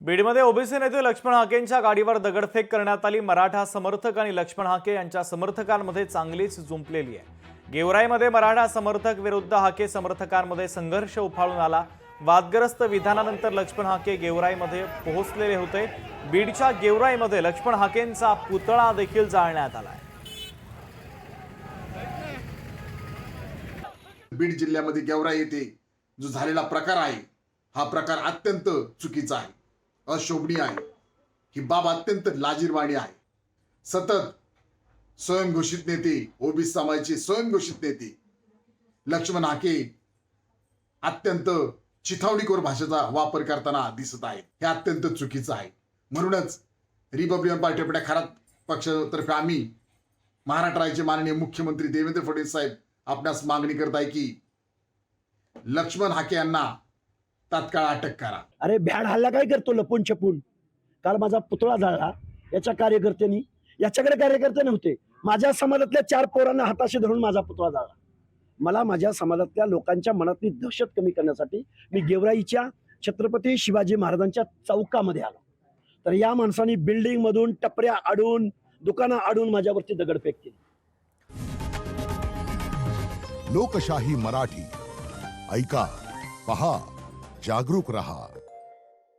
बीडमध्ये ओबीसी नेते लक्ष्मण हाकेंच्या गाडीवर दगडफेक करण्यात आली। मराठा समर्थक आणि लक्ष्मण हाके यांच्या समर्थकांमध्ये चांगलीच जुंपलेली आहे। गेवराईमध्ये मराठा समर्थक विरुद्ध हाके समर्थकांमध्ये संघर्ष उफाळून आला। वादग्रस्त विधानानंतर लक्ष्मण हाके गेवराईमध्ये पोहोचलेले होते। बीडच्या गेवराईमध्ये लक्ष्मण हाकेंचा पुतळा देखील जाळण्यात आला। बीड जिल्ह्यामध्ये गेवराई येथे जो झालेला प्रकार आहे हा प्रकार अत्यंत चुकीचा आहे, अशोभनीय आहे। ही बाब अत्यंत लाजिरवाणी आहे। सतत स्वयंघोषित नेते, ओबीसी समाजाचे स्वयंघोषित नेते लक्ष्मण हाके अत्यंत चिथावणीखोर भाषेचा वापर करताना दिसत आहेत। हे अत्यंत चुकीचं आहे। म्हणूनच रिपब्लिकन पार्टी आपल्या खरात पक्षातर्फे आम्ही महाराष्ट्र राज्याचे माननीय मुख्यमंत्री देवेंद्र फडणवीस साहेब आपणास मागणी करत आहे की लक्ष्मण हाके यांना तात्काळ अटक करा। अरे भ्याड हल्ला काय करतो लपून छपून? काल माझा पुतळा जाळला याच्या कार्यकर्त्यांनी, याच्याकडे कार्यकर्ते नव्हते। माझ्या समाजातल्या 4 पोरांना हाताशी धरून माझा पुतळा जाळला। मला माझ्या समाजातल्या लोकांच्या मनातली दहशत कमी करण्यासाठी मी गेवराईच्या छत्रपती शिवाजी महाराजांच्या चौकामध्ये आलो, तर या माणसांनी बिल्डिंग मधून टपऱ्या आडून, दुकानं आडून माझ्यावरती दगडफेक केली। लोकशाही मराठी ऐका, पहा, जागरूक रहा।